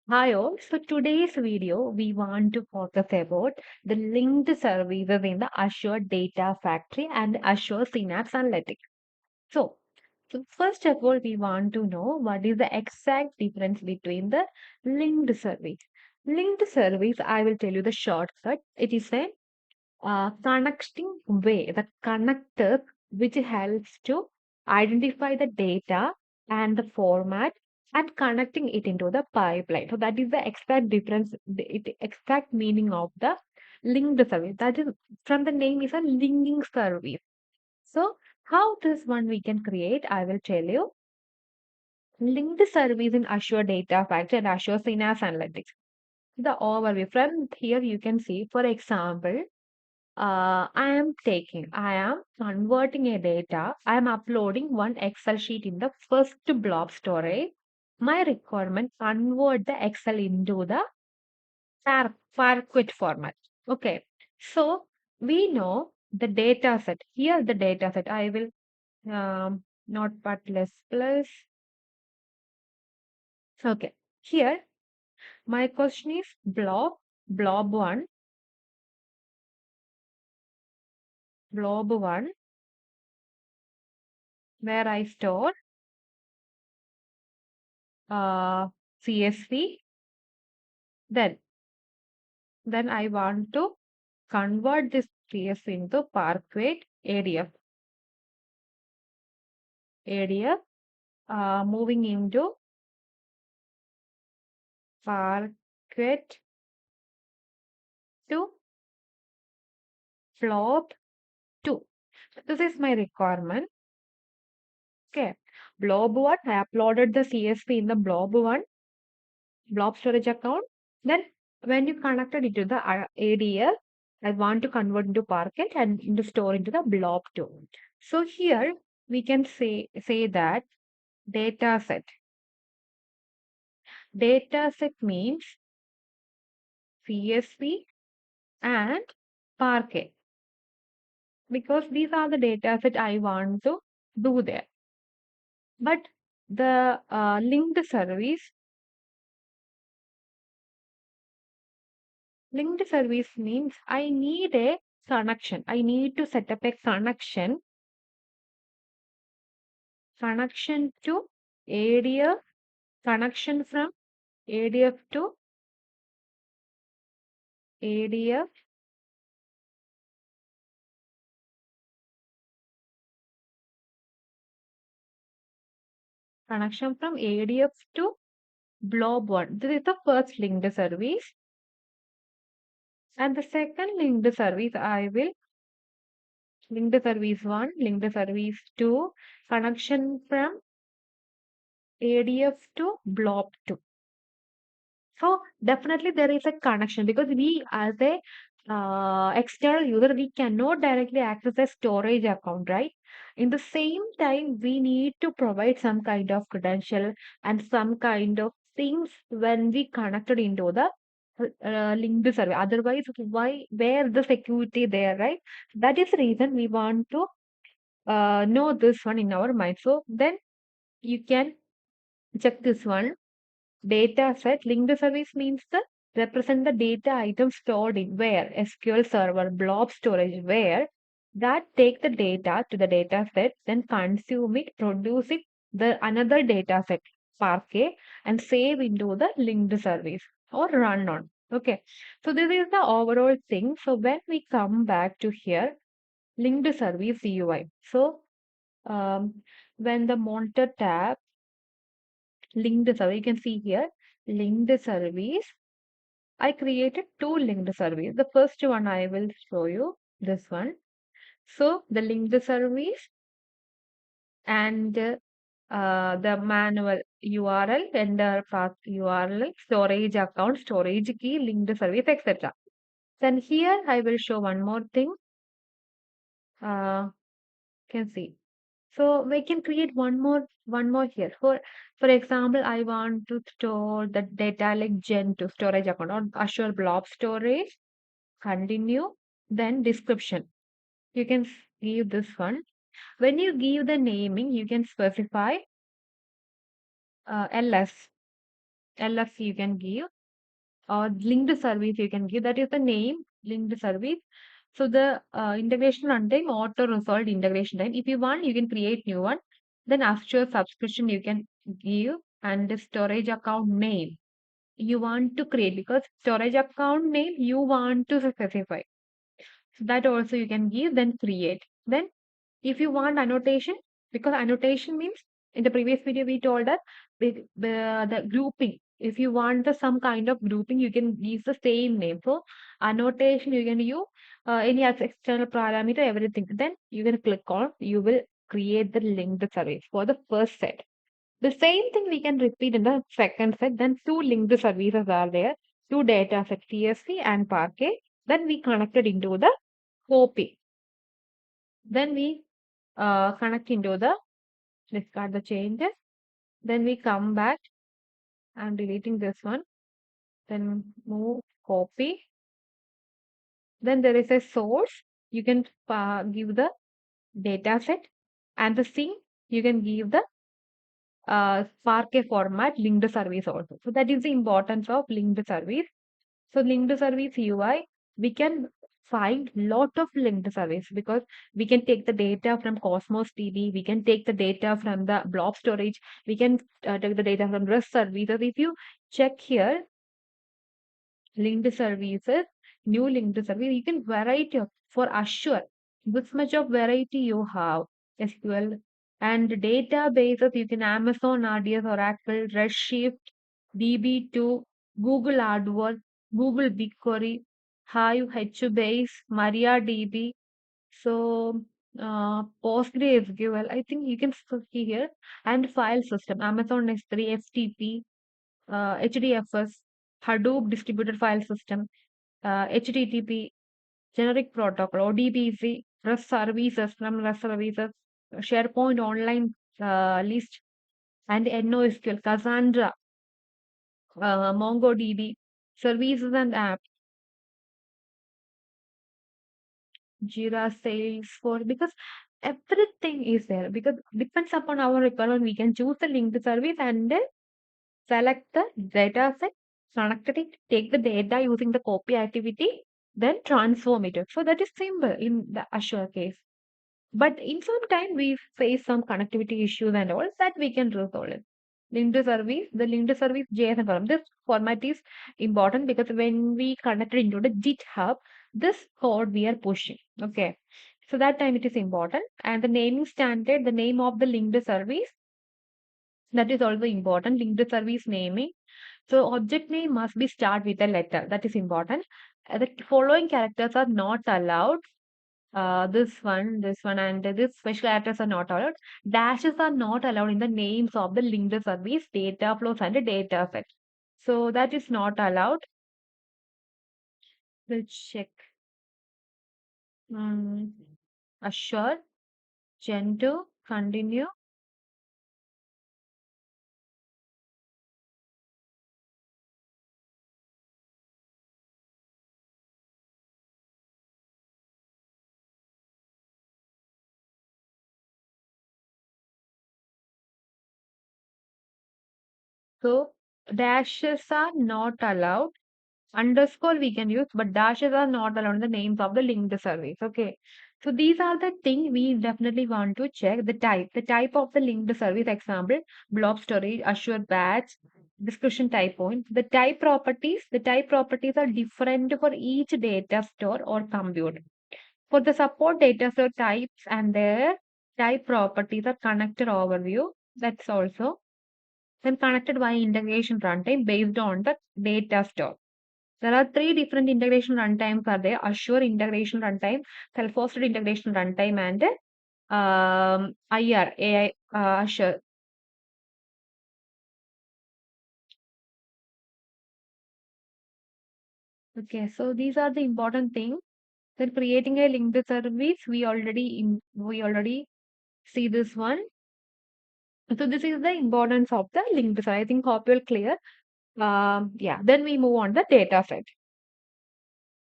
Hi all. So today's video, we want to focus about the linked services in the Azure Data Factory and Azure Synapse Analytics. So, so first of all, we want to know what is the exact difference between the linked service. Linked service, I will tell you the shortcut. It is a connecting way, the connector which helps to identify the data and the format and connecting it into the pipeline. So that is the exact difference, exact meaning of the linked service. That is from the name is a linking service. So how this one we can create, I will tell you. Linked service in Azure Data Factory and Azure Synapse Analytics. The overview from here you can see, for example, I am converting a data. I am uploading one Excel sheet in the first blob storage. My requirement convert the Excel into the Parquet format. Okay. So we know the data set. Here the data set. I will notepad plus plus. Okay. Here my question is blob one, where I store CSV. Then then I want to convert this CSV into Parquet ADF, moving into Parquet to Float 2. This is my requirement. Okay. Blob 1, I uploaded the CSV in the Blob 1 blob storage account. Then when you connected it to the ADF, I want to convert into Parquet and into store into the Blob 2. So here we can say that data set. Data set means CSV and Parquet, because these are the data set I want to do there. But the linked service means I need a connection. I need to set up a connection to ADF, connection from ADF to ADF, connection from ADF to Blob 1. This is the first linked service. And the second linked service, I will linked service 1, linked service 2, connection from ADF to Blob 2. So definitely there is a connection, because we as a external user, we cannot directly access a storage account, right? In the same time, we need to provide some kind of credential and some kind of things when we connected into the linked server. Otherwise, where the security there, right? That is the reason we want to know this one in our mind. So then you can check this one. Data set linked service means the represent the data item stored in where SQL Server blob storage, where that take the data to the data set, then consume it, produce it the another data set Parquet and save into the linked service or run on. Okay, so this is the overall thing. So when we come back to here, linked service UI. So when the monitor tab linked service, you can see here linked service. I created two linked service. The first one I will show you, this one. So the linked service and the manual URL, vendor path URL, storage account, storage key, linked service, etc. Then here I will show one more thing. Can see. So we can create one more here. For example, I want to store the data like Gen2 storage account or Azure Blob Storage. Continue. Then description. You can give this one. When you give the naming, you can specify ls. LS you can give, or linked service you can give. That is the name, linked service. So the integration runtime, auto resolved integration time. If you want, you can create new one. Then Azure subscription you can give, and the storage account name you want to create, because storage account name you want to specify. So that also you can give, then create. Then if you want annotation, because annotation means in the previous video we told that the grouping. If you want some kind of grouping, you can use the same name. So annotation you can use any other external parameter, everything. Then you can click on, you will create the linked service for the first set. The same thing we can repeat in the second set. Then two linked services are there, two data sets, CSV and Parquet. Then we connected into the copy. Then we connect into the, discard the changes. Then we come back. I'm deleting this one. Then move, copy. Then there is a source. You can give the data set, and the sync you can give the Parquet format linked service also. So that is the importance of linked service. So linked service UI, we can find lot of linked service, because we can take the data from Cosmos DB, we can take the data from the blob storage, we can take the data from REST services. If you check here, linked services, new linked service, you can variety of, for Azure, this much of variety you have, SQL and databases, you can Amazon RDS, Oracle, Redshift, DB2, Google AdWords, Google BigQuery, Hive, HBase, MariaDB. So PostgreSQL, I think you can see here, and file system, Amazon S3, FTP, HDFS, Hadoop distributed file system, HTTP, generic protocol, ODBC, REST services from REST services, SharePoint online list, and NoSQL, Cassandra, MongoDB, services and apps, Jira, Salesforce, because everything is there. Because depends upon our requirement, we can choose the linked service and then select the data set, connect it, take the data using the copy activity, then transform it. So that is simple in the Azure case. But in some time we face some connectivity issues and all that we can resolve it. Linked service, the linked service JSON format. This format is important because when we connect it into the GitHub, this code we are pushing. Okay. So that time it is important. And the naming standard, the name of the linked service, that is also important. Linked service naming. So object name must be start with a letter. That is important. The following characters are not allowed. This one, and this special characters are not allowed. Dashes are not allowed in the names of the linked service, data flows, and data set. So that is not allowed. We'll check. Assure, Gen2, continue. So dashes are not allowed. Underscore we can use, but dashes are not allowed in the names of the linked service. Okay. So these are the thing we definitely want to check. The type of the linked service, example, blob storage, Azure batch, description type point. The type properties are different for each data store or compute. For the support data store types and their type properties are connected overview. That's also then connected by integration runtime based on the data store. There are three different integration runtimes are there: Azure integration runtime, self-hosted integration runtime, and IR, AI, Azure. Okay, so these are the important things. Then creating a linked service, we already see this one. So this is the importance of the linked service. I think hope you're clear. Yeah, then we move on the data set.